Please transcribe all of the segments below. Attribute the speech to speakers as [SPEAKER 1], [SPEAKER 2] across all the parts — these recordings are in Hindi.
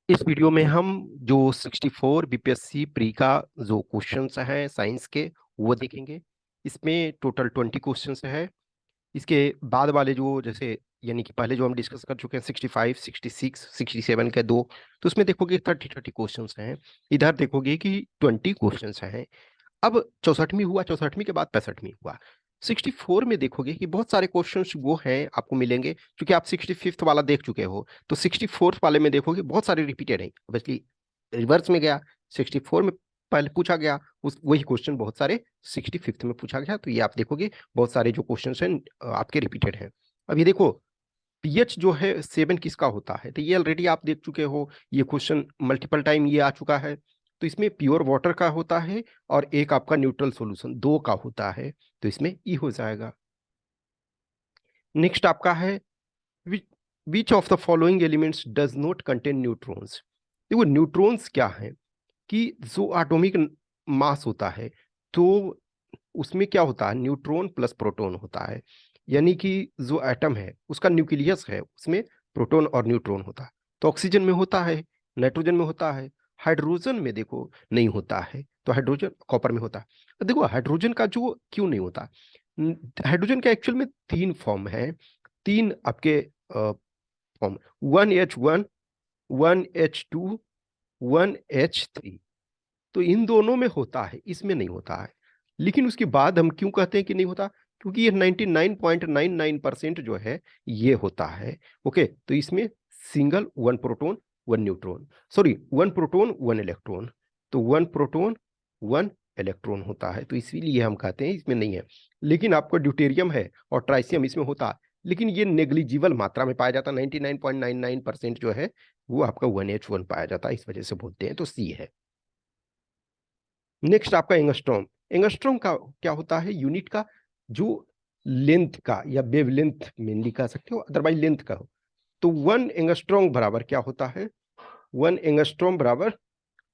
[SPEAKER 1] इस वीडियो में हम जो 64 बीपीएससी प्री का जो क्वेश्चंस हैं साइंस के वो देखेंगे। इसमें टोटल 20 क्वेश्चंस है। इसके बाद वाले जो जैसे यानी कि पहले जो हम डिस्कस कर चुके हैं 65, 66, 67 के दो, तो उसमें देखोगे 30 क्वेश्चंस हैं। इधर देखोगे कि 20 क्वेश्चंस हैं। अब 64वीं हुआ, 64वीं के बाद 65वीं हुआ। 64 में देखोगे कि बहुत सारे क्वेश्चंस वो हैं आपको मिलेंगे, क्योंकि आप 65th वाला देख चुके हो। तो 64th वाले में देखोगे बहुत सारे रिपीटेड हैं। ऑब्वियसली रिवर्स में गया, 64 में पहले पूछा गया, उस वही क्वेश्चन बहुत सारे 65th में पूछा गया। तो ये आप देखोगे बहुत सारे जो क्वेश्चन हैं आपके रिपीटेड हैं। अब ये देखो, पीएच जो है 7 किसका होता है, तो ये ऑलरेडी आप देख चुके हो। ये क्वेश्चन मल्टीपल टाइम ये आ चुका है। तो इसमें प्योर वाटर का होता है और एक आपका न्यूट्रल सॉल्यूशन दो का होता है। तो इसमें ई हो जाएगा। नेक्स्ट आपका है which of the following elements does not contain neutrons. देखो न्यूट्रॉन्स क्या है कि जो एटॉमिक मास होता है, तो उसमें क्या होता है, न्यूट्रॉन प्लस प्रोटॉन होता है। यानी कि जो एटम है उसका न्यूक्लियस है, उसमें प्रोटॉन और न्यूट्रॉन होता है। तो ऑक्सीजन में होता है, नाइट्रोजन में होता है, हाइड्रोजन में देखो नहीं होता है। तो हाइड्रोजन कॉपर में होता है। तो देखो हाइड्रोजन का जो क्यों नहीं होता, हाइड्रोजन का एक्चुअल में तीन फॉर्म है। तीन आपके फॉर्म, 1H1, 1H2, 1H3। तो इन दोनों में होता है, इसमें नहीं होता है। लेकिन उसके बाद हम क्यों कहते हैं कि नहीं होता, क्योंकि ये 99.99% जो है ये होता है। ओके, तो इसमें single one proton one neutron, sorry one proton one electron, तो वन प्रोटॉन वन इलेक्ट्रॉन होता है। तो इसीलिए हम कहते हैं इसमें नहीं है। लेकिन आपको ड्यूटेरियम है और ट्राइसियम इसमें होता है, लेकिन ये नेग्लिजिबल मात्रा में पाया जाता है। 99.99% जो है वो आपका 1H1 पाया जाता है, इस वजह से बोलते हैं। तो सी है। नेक्स्ट आपका एंगस्ट्रॉम। एंगस्ट्रॉम का क्या होता है, यूनिट का जो लेंथ का या वेव लेंथ मेनली कह सकते हो, अदरवाइज लेंथ का हो। तो 1 एंगस्ट्रॉम बराबर क्या होता है, 1 एंगस्ट्रॉम बराबर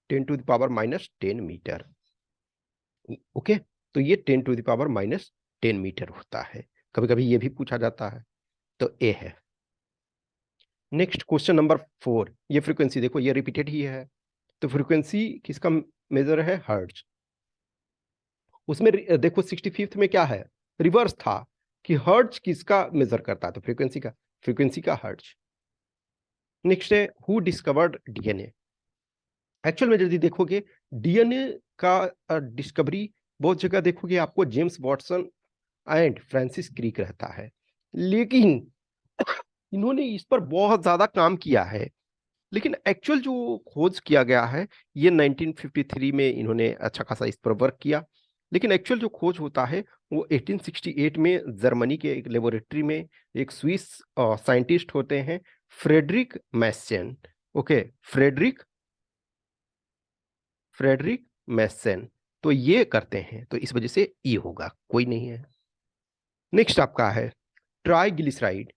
[SPEAKER 1] 10⁻⁻10 मीटर। ओके, तो ये 10⁻⁻10 मीटर होता है। कभी कभी ये भी पूछा जाता है। तो ए है। नेक्स्ट क्वेश्चन नंबर 4, ये फ्रीक्वेंसी देखो ये रिपीटेड ही है। तो फ्रीक्वेंसी किसका मेजर है, हर्ट्ज। उसमें देखो 65th में क्या है, रिवर्स था कि हर्ट्ज किसका मेजर करता है, तो फ्रीक्वेंसी का, फ्रीक्वेंसी का हर्ट्ज। नेक्स्ट है हु डिस्कवर्ड डीएनए। एक्चुअल में यदि देखोगे डीएनए का डिस्कवरी बहुत जगह देखोगे आपको James Watson and Francis Crick रहता है। लेकिन इन्होंने इस पर बहुत ज्यादा काम किया है। लेकिन एक्चुअल जो खोज किया गया है ये 1953 में इन्होंने अच्छा खासा इस पर वर्क किया। लेकिन एक्चुअल जो खोज होता है वो 1868 में जर्मनी के एक लेबोरेटरी में एक स्विस साइंटिस्ट होते हैं, फ्रेडरिक मैसन। ओके, फ्रेडरिक फ्रेडरिक मैसन। तो ये करते हैं, तो इस वजह से ई होगा, कोई नहीं है। नेक्स्ट आपका है ट्राइग्लिसराइड।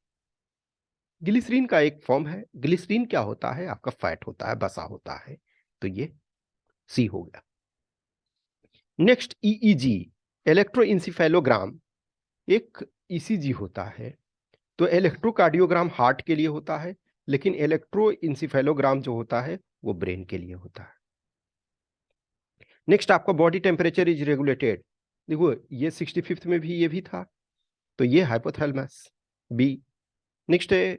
[SPEAKER 1] ग्लिसरीन का एक फॉर्म है। ग्लिसरीन क्या होता है, आपका फैट होता है, बसा होता है। तो ये सी हो गया। नेक्स्ट ईईजी, इलेक्ट्रोइंसिफेलोग्राम, एक ईसीजी होता है। तो इलेक्ट्रोकार्डियोग्राम हार्ट के लिए होता है, लेकिन इलेक्ट्रोइंसिफेलोग्राम जो होता है वो ब्रेन के लिए होता है। नेक्स्ट आपका बॉडी टेम्परेचर इज रेगुलेटेड। देखो ये 65th में भी ये भी था, तो ये हाइपोथैलेमस बी। नेक्स्ट है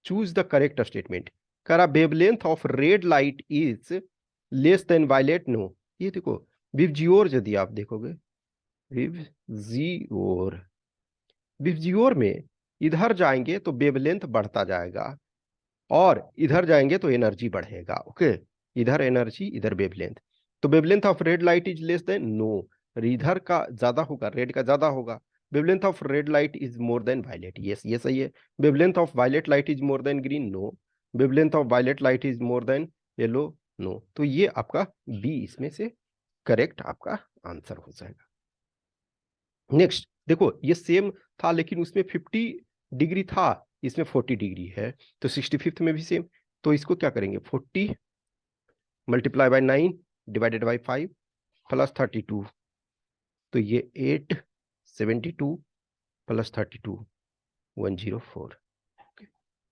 [SPEAKER 1] चूज द करेक्ट स्टेटमेंट। करा wavelength of red light is less than violet, no. ये देखो विवजियोर यदि आप देखोगे, विवजियोर, विवजियोर में इधर जाएंगे तो वेवलेंथ बढ़ता जाएगा और इधर जाएंगे तो एनर्जी बढ़ेगा। ओके, इधर एनर्जी इधर वेवलेंथ। तो wavelength of red light is less than, no. इधर का ज्यादा होगा, रेड का ज्यादा होगा। Wavelength of red light is more than violet, yes ये सही है। Wavelength of violet light is more than green, no. Wavelength of violet light is more than yellow, no. तो ये आपका बी इसमें से करेक्ट आपका आंसर हो जाएगा। नेक्स्ट देखो ये सेम था, लेकिन उसमें 50 डिग्री था, इसमें 40 डिग्री है। तो 65th में भी सेम। तो इसको क्या करेंगे, 40 × 9 डिवाइडेड बाई 5 प्लस 32। तो ये 872 प्लस 32 104।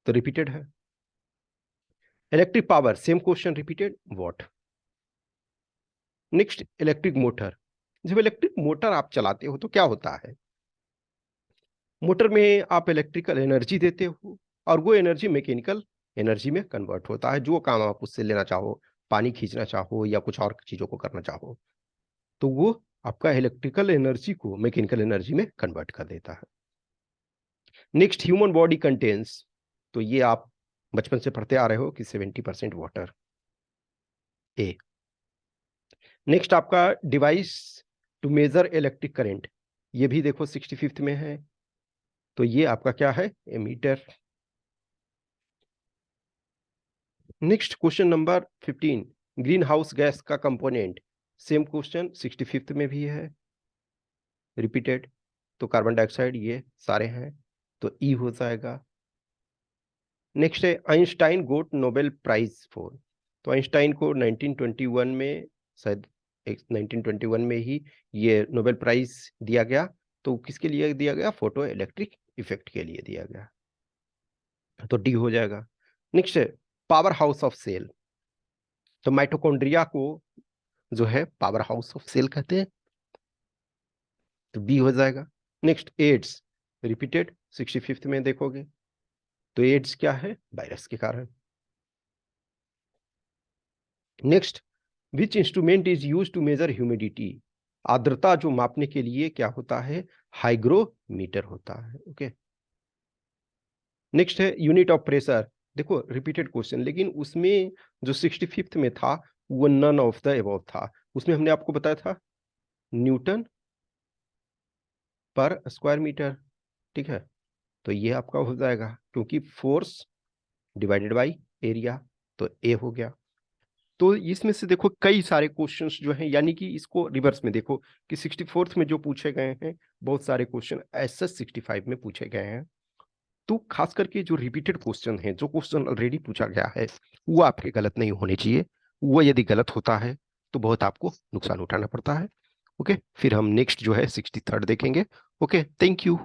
[SPEAKER 1] तो रिपीटेड है। Electric power, same question repeated, what. Next electric motor, जब इलेक्ट्रिक मोटर आप चलाते हो तो क्या होता है, मोटर में आप इलेक्ट्रिकल एनर्जी देते हो और वो एनर्जी मैकेनिकल एनर्जी में कन्वर्ट होता है, जो काम आप उससे लेना चाहो, पानी खींचना चाहो या कुछ और चीजों को करना चाहो, तो वो आपका इलेक्ट्रिकल एनर्जी को मैकेनिकल एनर्जी में कन्वर्ट कर देता है। नेक्स्ट ह्यूमन बॉडी कंटेन्स, तो ये आप बचपन से पढ़ते आ रहे हो कि 70% वाटर, ए। नेक्स्ट आपका device to measure electric current, ये भी देखो 65th में है, तो ये आपका क्या है, ammeter. Next question number 15, greenhouse gas का कंपोनेंट, सेम क्वेश्चन 65th में भी है, रिपीटेड, तो कार्बन डाइऑक्साइड, ये सारे हैं, तो ई हो जाएगा। नेक्स्ट है Einstein got Nobel prize for, तो आइंस्टाइन को 1921 में, शायद 1921 में ही ये नोबेल प्राइज दिया गया, तो किसके लिए दिया गया, फोटो इलेक्ट्रिक इफेक्ट के लिए दिया गया, तो डी हो जाएगा। नेक्स्ट है पावर हाउस ऑफ सेल, तो माइटोकॉन्ड्रिया को जो है पावर हाउस ऑफ सेल कहते हैं, तो बी हो जाएगा। नेक्स्ट एड्स, रिपीटेड 65th में देखोगे, तो एड्स क्या है, वायरस के कारण। Next which instrument is use to measure humidity, आर्द्रता जो मापने के लिए क्या होता है, हाइग्रोमीटर होता है, ओके। नेक्स्ट है यूनिट ऑफ प्रेशर, देखो रिपीटेड क्वेश्चन, लेकिन उसमें जो 65th में था वो नन ऑफ द एबव था, उसमें हमने आपको बताया था न्यूटन पर स्क्वायर मीटर, ठीक है, तो ये आपका हो जाएगा, क्योंकि फोर्स डिवाइडेड बाय एरिया, तो ए हो गया। तो इसमें से देखो कई सारे क्वेश्चंस जो हैं, यानी कि इसको रिवर्स में देखो कि 64th में जो पूछे गए हैं बहुत सारे क्वेश्चन ऐसे 65 में पूछे गए हैं, तो खास करके जो रिपीटेड क्वेश्चन है, जो क्वेश्चन ऑलरेडी पूछा गया है, वो आपके गलत नहीं होने चाहिए, वो यदि गलत होता है तो बहुत आपको नुकसान उठाना पड़ता है, ओके। फिर हम नेक्स्ट जो है 63rd देखेंगे, ओके, थैंक यू।